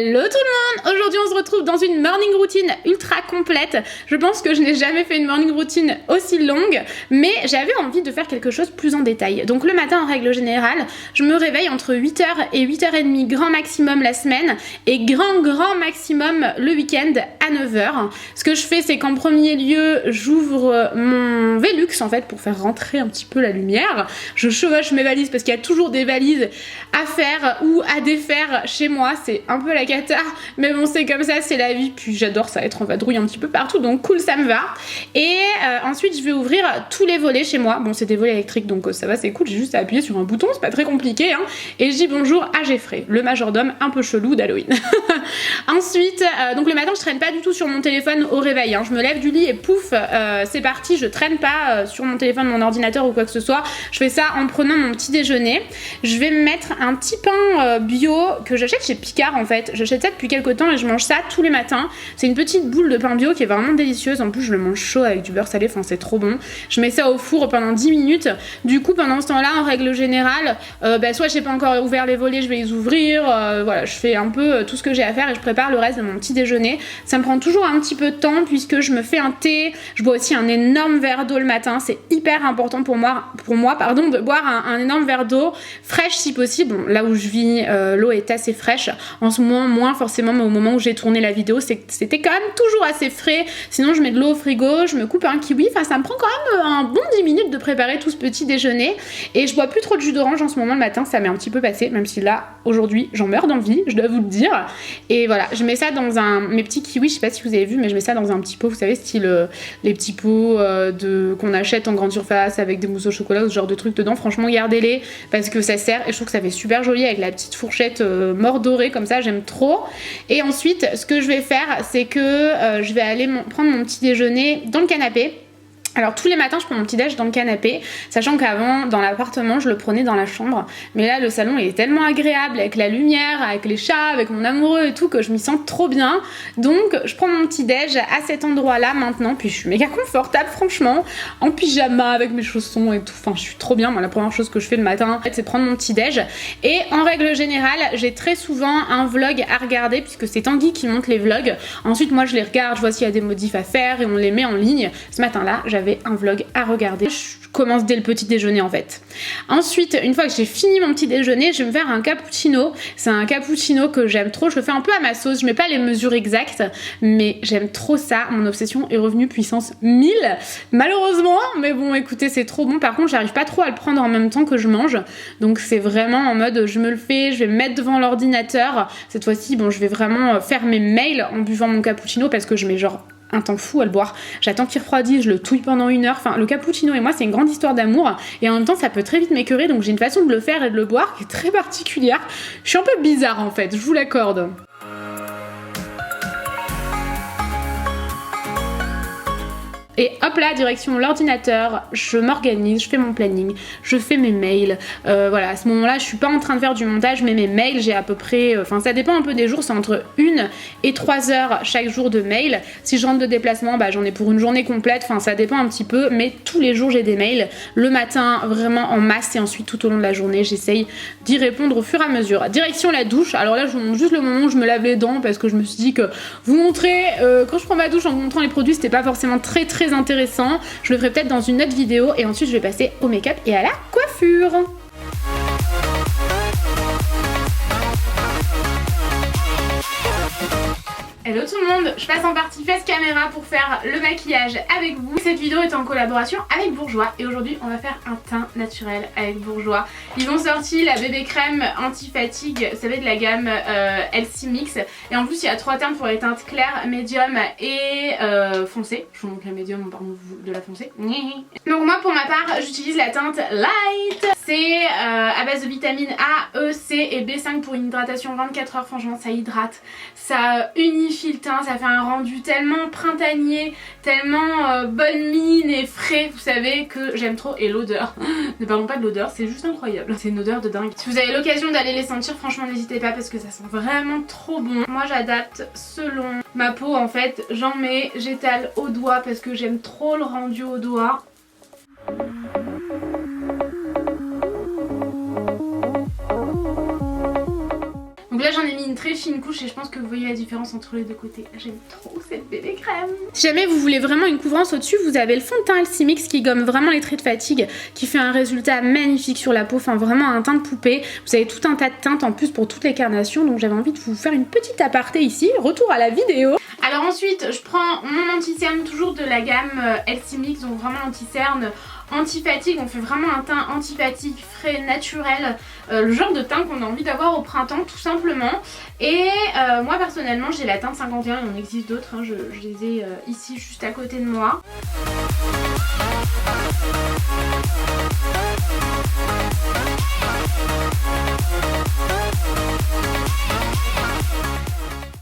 Hello tout le monde! Aujourd'hui on se retrouve dans une morning routine ultra complète. Je pense que je n'ai jamais fait une morning routine aussi longue, mais j'avais envie de faire quelque chose plus en détail. Donc le matin en règle générale, je me réveille entre 8h et 8h30 grand maximum la semaine et grand maximum le week-end à 9h. Ce que je fais c'est qu'en premier lieu, j'ouvre mon Velux en fait pour faire rentrer un petit peu la lumière. Je chevauche mes valises parce qu'il y a toujours des valises à faire ou à défaire chez moi, c'est un peu la cata, mais bon c'est comme ça, c'est la vie, puis j'adore ça être en vadrouille un petit peu partout, donc cool, ça me va. Et ensuite je vais ouvrir tous les volets chez moi, bon c'est des volets électriques donc ça va, c'est cool, j'ai juste à appuyer sur un bouton, c'est pas très compliqué hein. Et je dis bonjour à Jeffrey, le majordome un peu chelou d'Halloween. Ensuite, donc le matin je traîne pas du tout sur mon téléphone au réveil, hein. Je me lève du lit et pouf, c'est parti, je traîne pas sur mon téléphone, mon ordinateur ou quoi que ce soit, je fais ça en prenant mon petit déjeuner. Je vais me mettre un petit pain bio que j'achète chez Picard en fait, j'achète ça depuis quelques temps et je mange ça tous les matins. C'est une petite boule de pain bio qui est vraiment délicieuse, en plus je le mange chaud avec du beurre salé, enfin c'est trop bon. Je mets ça au four pendant 10 minutes, du coup pendant ce temps-là en règle générale, soit j'ai pas encore ouvert les volets, je vais les ouvrir, voilà, je fais un peu tout ce que j'ai à faire et je prépare le reste de mon petit déjeuner. Ça me prend toujours un petit peu de temps puisque je me fais un thé, je bois aussi un énorme verre d'eau le matin, c'est hyper important pour moi de boire un énorme verre d'eau fraîche si possible. Bon, là où je vis, l'eau est assez fraîche, en ce moment moins forcément, mais au moment où j'ai tourné la vidéo c'était quand même toujours assez frais. Sinon je mets de l'eau au frigo, je me coupe un kiwi, enfin ça me prend quand même un bon 10 minutes de préparer tout ce petit déjeuner. Et je bois plus trop de jus d'orange en ce moment le matin, ça m'est un petit peu passé, même si là aujourd'hui j'en meurs d'envie, je dois vous le dire. Et voilà, je mets ça dans mes petits kiwis, je sais pas si vous avez vu, mais je mets ça dans un petit pot, vous savez, style les petits pots qu'on achète en grande surface avec des mousses au chocolat ou ce genre de trucs dedans. Franchement gardez-les parce que ça sert et je trouve que ça fait super joli avec la petite fourchette mordorée comme ça, j'aime trop. Et ensuite ce que je vais faire c'est que je vais aller prendre mon petit déjeuner dans le canapé. Alors tous les matins je prends mon petit déj dans le canapé, sachant qu'avant dans l'appartement je le prenais dans la chambre, mais là le salon il est tellement agréable avec la lumière, avec les chats, avec mon amoureux et tout que je m'y sens trop bien. Donc je prends mon petit déj à cet endroit là maintenant, puis je suis méga confortable franchement, en pyjama avec mes chaussons et tout, enfin je suis trop bien. Moi la première chose que je fais le matin c'est prendre mon petit déj et en règle générale j'ai très souvent un vlog à regarder puisque c'est Tanguy qui monte les vlogs. Ensuite moi je les regarde, je vois s'il y a des modifs à faire et on les met en ligne. Ce matin là j'avais un vlog à regarder. Je commence dès le petit déjeuner en fait. Ensuite, une fois que j'ai fini mon petit déjeuner, je vais me faire un cappuccino. C'est un cappuccino que j'aime trop, je le fais un peu à ma sauce, je mets pas les mesures exactes, mais j'aime trop ça. Mon obsession est revenue puissance 1000, malheureusement, mais bon écoutez c'est trop bon. Par contre j'arrive pas trop à le prendre en même temps que je mange, donc c'est vraiment en mode je me le fais, je vais me mettre devant l'ordinateur. Cette fois-ci bon je vais vraiment faire mes mails en buvant mon cappuccino parce que je mets genre un temps fou à le boire, j'attends qu'il refroidisse, je le touille pendant 1 heure, enfin le cappuccino et moi c'est une grande histoire d'amour et en même temps ça peut très vite m'écœurer, donc j'ai une façon de le faire et de le boire qui est très particulière. Je suis un peu bizarre en fait, je vous l'accorde. Et hop là, direction l'ordinateur, je m'organise, je fais mon planning, je fais mes mails. Voilà, à ce moment-là, je suis pas en train de faire du montage, mais mes mails, j'ai à peu près... Enfin, ça dépend un peu des jours, c'est entre 1 et 3 heures chaque jour de mail. Si je rentre de déplacement, bah, j'en ai pour une journée complète, enfin ça dépend un petit peu, mais tous les jours j'ai des mails. Le matin, vraiment en masse, et ensuite tout au long de la journée, j'essaye d'y répondre au fur et à mesure. Direction la douche, alors là, je vous montre juste le moment où je me lave les dents, parce que je me suis dit que vous montrer, quand je prends ma douche en vous montrant les produits, c'était pas forcément très intéressant. Je le ferai peut-être dans une autre vidéo et ensuite je vais passer au make-up et à la coiffure. Hello tout le monde, je passe en partie face caméra pour faire le maquillage avec vous. Cette vidéo est en collaboration avec Bourjois et aujourd'hui on va faire un teint naturel avec Bourjois. Ils ont sorti la bébé crème anti-fatigue, vous savez de la gamme LC Mix, et en plus il y a 3 teintes pour les teintes claires, médium et foncé. Je vous montre la médium, on parle de la foncée. Donc moi pour ma part j'utilise la teinte Light. C'est à base de vitamines A, E, C et B5 pour une hydratation 24 heures. Franchement ça hydrate, ça unifie le teint, ça fait un rendu tellement printanier, tellement bonne mine et frais, vous savez, que j'aime trop. Et l'odeur, ne parlons pas de l'odeur, c'est juste incroyable, c'est une odeur de dingue. Si vous avez l'occasion d'aller les sentir, franchement n'hésitez pas parce que ça sent vraiment trop bon. Moi j'adapte selon ma peau en fait, j'en mets, j'étale au doigt parce que j'aime trop le rendu au doigt. Donc là j'en ai mis une très fine couche et je pense que vous voyez la différence entre les deux côtés. J'aime trop cette bébé crème. Si jamais vous voulez vraiment une couvrance au-dessus, vous avez le fond de teint Alcimix qui gomme vraiment les traits de fatigue, qui fait un résultat magnifique sur la peau, enfin vraiment un teint de poupée. Vous avez tout un tas de teintes en plus pour toutes les carnations, donc j'avais envie de vous faire une petite aparté ici. Retour à la vidéo. Alors ensuite, je prends mon anti-cerne toujours de la gamme Alcimix, donc vraiment anti-cerne, anti-fatigue. On fait vraiment un teint anti-fatigue frais, naturel, le genre de teint qu'on a envie d'avoir au printemps tout simplement. Et moi personnellement j'ai la teinte 51, il en existe d'autres, hein, je les ai ici juste à côté de moi.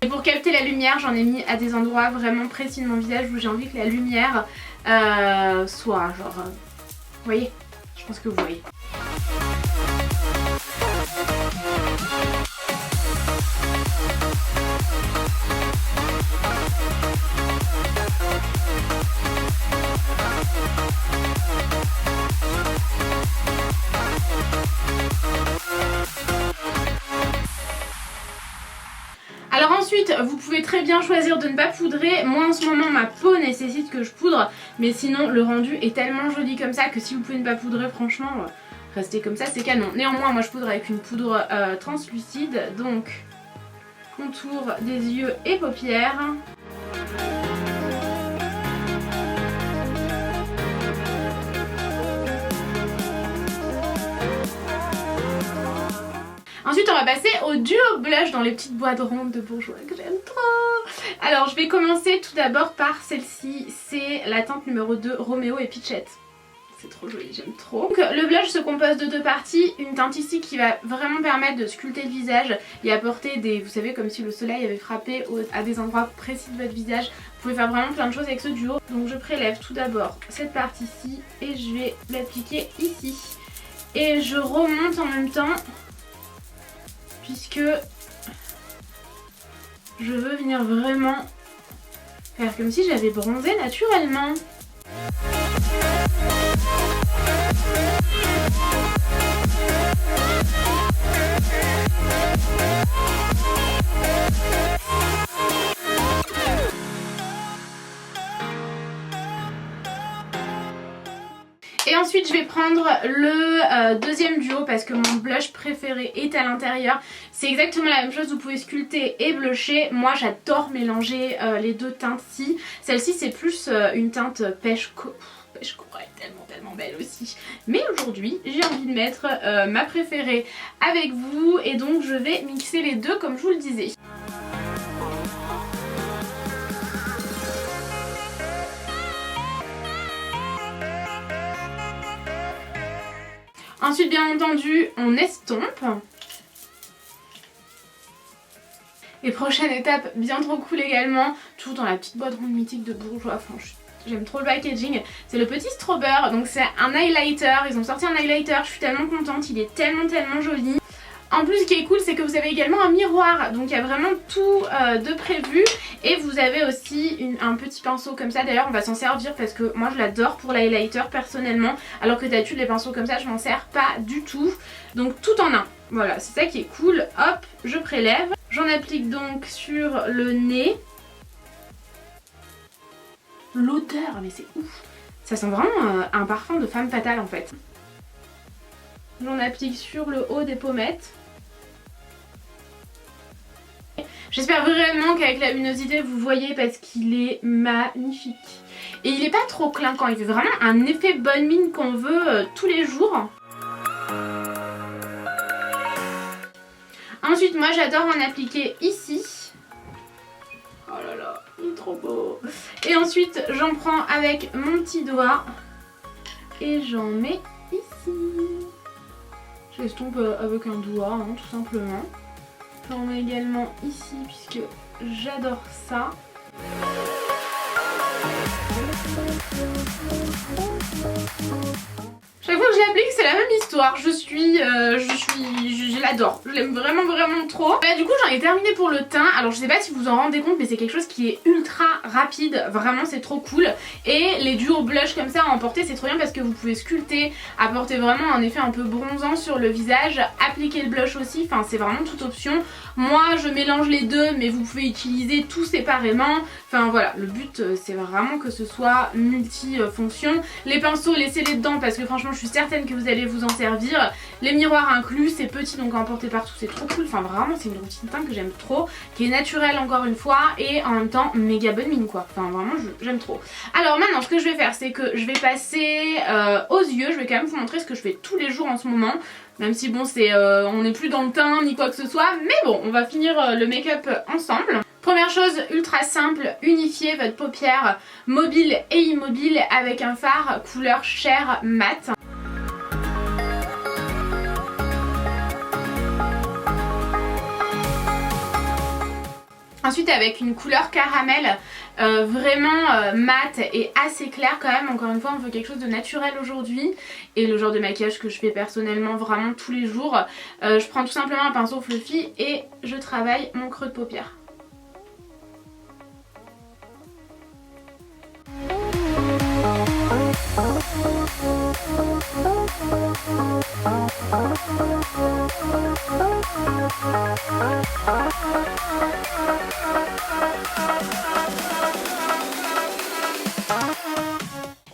Et pour capter la lumière, j'en ai mis à des endroits vraiment précis de mon visage où j'ai envie que la lumière soit genre... vous voyez? Je pense que vous voyez. Alors ensuite, vous pouvez très bien choisir de ne pas poudrer. Moi en ce moment ma peau nécessite que je poudre, mais sinon le rendu est tellement joli comme ça que si vous pouvez ne pas poudrer, franchement, restez comme ça, c'est canon. Néanmoins moi je poudre avec une poudre translucide, donc contour des yeux et paupières. Ensuite on va passer au duo blush dans les petites boîtes rondes de Bourjois que j'aime trop. Alors je vais commencer tout d'abord par celle-ci, c'est la teinte numéro 2 Roméo et Peachette. C'est trop joli, j'aime trop. Donc le blush se compose de deux parties, une teinte ici qui va vraiment permettre de sculpter le visage et apporter des, vous savez, comme si le soleil avait frappé à des endroits précis de votre visage. Vous pouvez faire vraiment plein de choses avec ce duo. Donc je prélève tout d'abord cette partie-ci et je vais l'appliquer ici. Et je remonte en même temps, puisque je veux venir vraiment faire comme si j'avais bronzé naturellement. Et ensuite je vais prendre le deuxième duo parce que mon blush préféré est à l'intérieur. C'est exactement la même chose, vous pouvez sculpter et blusher. Moi j'adore mélanger les deux teintes-ci. Celle-ci c'est plus une teinte pêche corail, tellement belle aussi. Mais aujourd'hui j'ai envie de mettre ma préférée avec vous et donc je vais mixer les deux comme je vous le disais. Ensuite bien entendu on estompe. Et prochaine étape bien trop cool également, toujours dans la petite boîte ronde mythique de Bourjois, franchement j'aime trop le packaging, c'est le petit Strawber, donc c'est un highlighter, ils ont sorti un highlighter, je suis tellement contente, il est tellement joli. En plus ce qui est cool c'est que vous avez également un miroir, donc il y a vraiment tout de prévu. Et vous avez aussi un petit pinceau comme ça, d'ailleurs on va s'en servir parce que moi je l'adore pour l'highlighter personnellement. Alors que d'habitude les pinceaux comme ça je m'en sers pas du tout. Donc tout en un, voilà c'est ça qui est cool. Hop, je prélève, j'en applique donc sur le nez. L'odeur, mais c'est ouf, ça sent vraiment un parfum de femme fatale en fait. J'en applique sur le haut des pommettes. J'espère vraiment qu'avec la luminosité vous voyez parce qu'il est magnifique. Et il est pas trop clinquant, il fait vraiment un effet bonne mine qu'on veut tous les jours. Ensuite moi j'adore en appliquer ici. Oh là là, il est trop beau. Et ensuite j'en prends avec mon petit doigt et j'en mets ici. Je l'estompe avec un doigt hein, tout simplement. J'en mets également ici puisque j'adore ça. Chaque fois que je l'applique c'est la même histoire. J'ai l'adore, je l'aime vraiment vraiment trop. Bah, du coup j'en ai terminé pour le teint. Alors je sais pas si vous en rendez compte mais c'est quelque chose qui est ultra rapide, vraiment c'est trop cool. Et les duos blush comme ça à emporter c'est trop bien parce que vous pouvez sculpter, apporter vraiment un effet un peu bronzant sur le visage, appliquer le blush aussi, enfin c'est vraiment toute option. Moi je mélange les deux mais vous pouvez utiliser tout séparément. Enfin voilà, le but c'est vraiment que ce soit multifonction. Les pinceaux laissez-les dedans parce que franchement je suis certaine que vous allez vous en servir. Les miroirs inclus, c'est petit donc à emporter partout, c'est trop cool. Enfin vraiment c'est une routine teint que j'aime trop, qui est naturelle encore une fois et en même temps méga bonne mine quoi. Enfin vraiment j'aime trop. Alors maintenant ce que je vais faire c'est que je vais passer aux yeux. Je vais quand même vous montrer ce que je fais tous les jours en ce moment. Même si bon c'est on n'est plus dans le teint ni quoi que ce soit. Mais bon on va finir le make-up ensemble. Première chose ultra simple, unifiez votre paupière mobile et immobile avec un fard couleur chair mat. Ensuite avec une couleur caramel vraiment mat et assez claire quand même. Encore une fois on veut quelque chose de naturel aujourd'hui. Et le genre de maquillage que je fais personnellement vraiment tous les jours. Je prends tout simplement un pinceau fluffy et je travaille mon creux de paupière.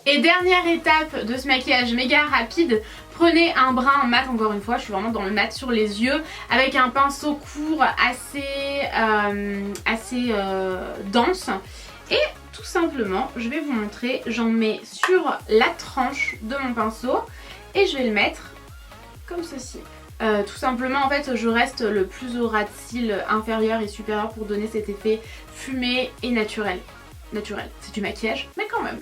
Et dernière étape de ce maquillage méga rapide, prenez un brin mat, encore une fois je suis vraiment dans le mat sur les yeux, avec un pinceau court assez dense. Et tout simplement je vais vous montrer, j'en mets sur la tranche de mon pinceau et je vais le mettre comme ceci. Tout simplement en fait je reste le plus au ras de cils inférieur et supérieur pour donner cet effet fumé et naturel. Naturel, c'est du maquillage mais quand même.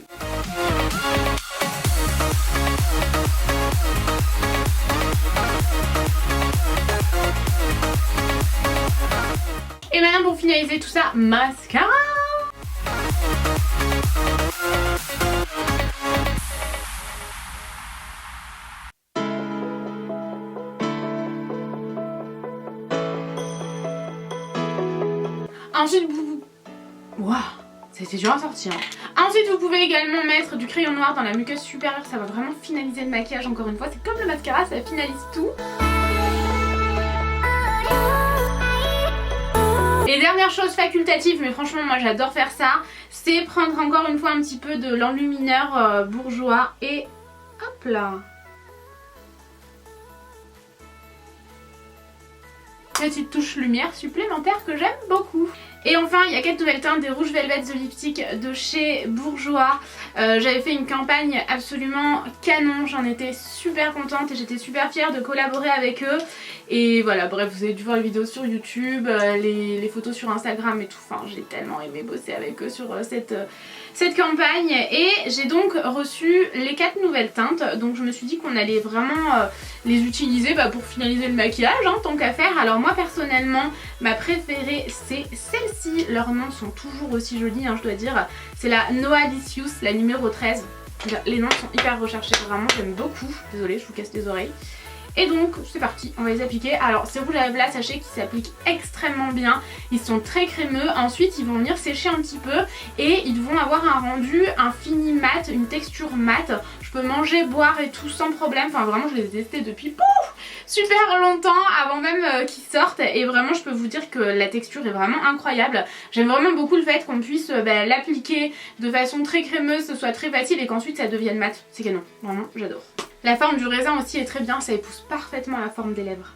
Et maintenant pour finaliser tout ça, mascara. Ensuite vous... Waouh, c'était dur à sortir. Ensuite vous pouvez également mettre du crayon noir dans la muqueuse supérieure, ça va vraiment finaliser le maquillage encore une fois. C'est comme le mascara, ça finalise tout. Et dernière chose facultative, mais franchement moi j'adore faire ça, c'est prendre encore une fois un petit peu de l'enlumineur bourgeois et hop là. Petite touche lumière supplémentaire que j'aime beaucoup. Et enfin il y a 4 nouvelles teintes des rouges Velvet The Lipstick de chez Bourjois. J'avais fait une campagne absolument canon, j'en étais super contente et j'étais super fière de collaborer avec eux. Et voilà, bref, vous avez dû voir les vidéos sur YouTube, les photos sur Instagram et tout. Enfin, j'ai tellement aimé bosser avec eux sur cette campagne. Et j'ai donc reçu les 4 nouvelles teintes. Donc je me suis dit qu'on allait vraiment les utiliser pour finaliser le maquillage, hein, tant qu'à faire. Alors moi personnellement, ma préférée c'est celle-ci. Leurs noms sont toujours aussi jolis, hein, je dois dire. C'est la Noalicious, la numéro 13. Les noms sont hyper recherchés, vraiment j'aime beaucoup. Désolée, je vous casse les oreilles. Et donc c'est parti, on va les appliquer. Alors ces rouges à lèvres là, sachez qu'ils s'appliquent extrêmement bien. Ils sont très crémeux, ensuite ils vont venir sécher un petit peu et ils vont avoir un rendu, un fini mat, une texture mat. Je peux manger, boire et tout sans problème. Enfin vraiment je les ai testés depuis super longtemps avant même qu'ils sortent. Et vraiment je peux vous dire que la texture est vraiment incroyable. J'aime vraiment beaucoup le fait qu'on puisse l'appliquer de façon très crémeuse, que ce soit très facile et qu'ensuite ça devienne mat. C'est canon, vraiment j'adore. La forme du raisin aussi est très bien, ça épouse parfaitement la forme des lèvres.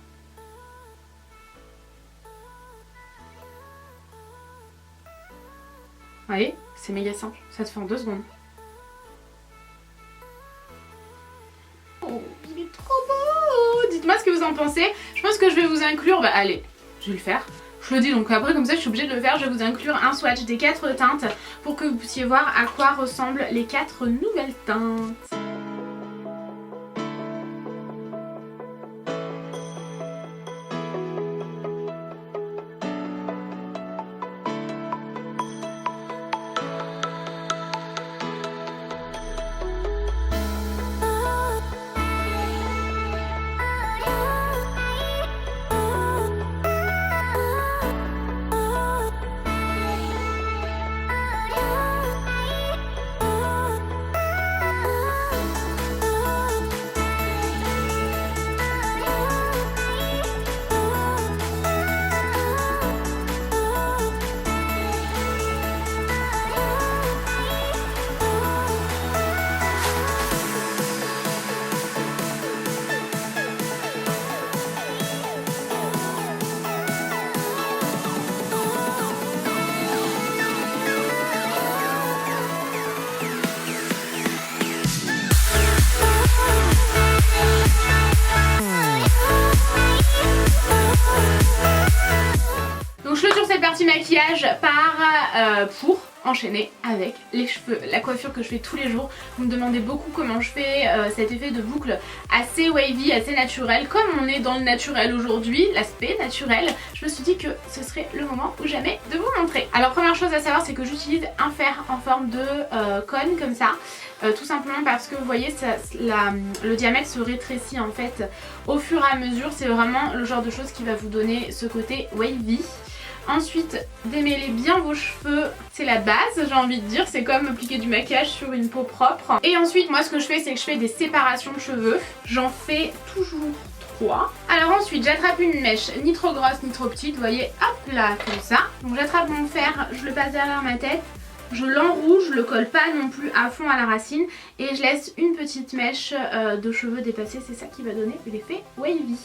Vous voyez, c'est méga simple, ça te fait en 2 secondes. Oh, il est trop beau! Dites-moi ce que vous en pensez. Je pense que je vais vous inclure, allez, je vais le faire. Je le dis donc après comme ça je suis obligée de le faire, je vais vous inclure un swatch des 4 teintes pour que vous puissiez voir à quoi ressemblent les 4 nouvelles teintes. cette partie maquillage pour enchaîner avec les cheveux, la coiffure que je fais tous les jours. Vous me demandez beaucoup comment je fais cet effet de boucle assez wavy, assez naturel. Comme on est dans le naturel aujourd'hui, l'aspect naturel, je me suis dit que ce serait le moment ou jamais de vous montrer. Alors première chose à savoir, c'est que j'utilise un fer en forme de cône comme ça. Tout simplement parce que vous voyez le diamètre se rétrécit en fait au fur et à mesure. C'est vraiment le genre de chose qui va vous donner ce côté wavy. Ensuite, démêlez bien vos cheveux, c'est la base, j'ai envie de dire, c'est comme appliquer du maquillage sur une peau propre. Et ensuite, moi ce que je fais, c'est que je fais des séparations de cheveux. J'en fais toujours 3. Alors ensuite, j'attrape une mèche ni trop grosse ni trop petite, vous voyez, hop là, comme ça. Donc j'attrape mon fer, je le passe derrière ma tête. Je l'enroule, je le colle pas non plus à fond à la racine et je laisse une petite mèche de cheveux dépasser, c'est ça qui va donner l'effet wavy.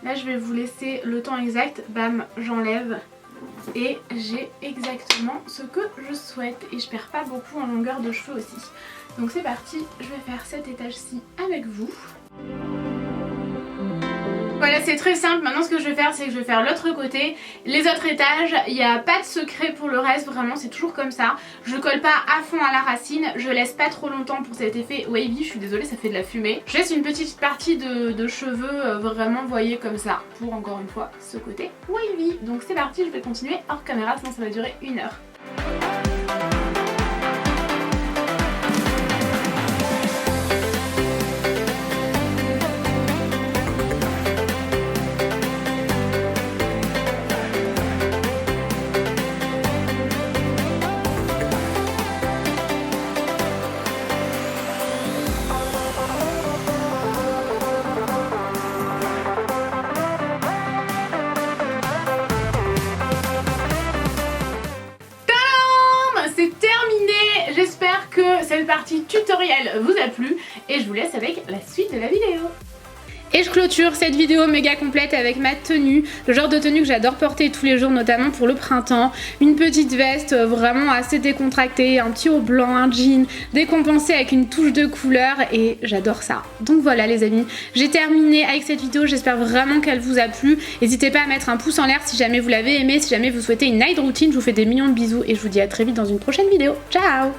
Là je vais vous laisser le temps exact, bam, j'enlève et j'ai exactement ce que je souhaite et je perds pas beaucoup en longueur de cheveux aussi. Donc c'est parti, je vais faire cet étage-ci avec vous. Voilà, c'est très simple. Maintenant ce que je vais faire, c'est que je vais faire l'autre côté. Les autres étages, il n'y a pas de secret pour le reste, vraiment c'est toujours comme ça. Je colle pas à fond à la racine, je laisse pas trop longtemps pour cet effet wavy, je suis désolée, ça fait de la fumée. Je laisse une petite partie de cheveux vraiment, vous voyez, comme ça, pour encore une fois ce côté wavy. Donc c'est parti, je vais continuer hors caméra, sinon ça va durer 1 heure. Cette partie tutoriel vous a plu et je vous laisse avec la suite de la vidéo. Et je clôture cette vidéo méga complète avec ma tenue, le genre de tenue que j'adore porter tous les jours, notamment pour le printemps. Une petite veste vraiment assez décontractée, un petit haut blanc, un jean décompensé avec une touche de couleur et j'adore ça. Donc voilà les amis, j'ai terminé avec cette vidéo, j'espère vraiment qu'elle vous a plu. N'hésitez pas à mettre un pouce en l'air si jamais vous l'avez aimé, si jamais vous souhaitez une night routine, je vous fais des millions de bisous et je vous dis à très vite dans une prochaine vidéo. Ciao!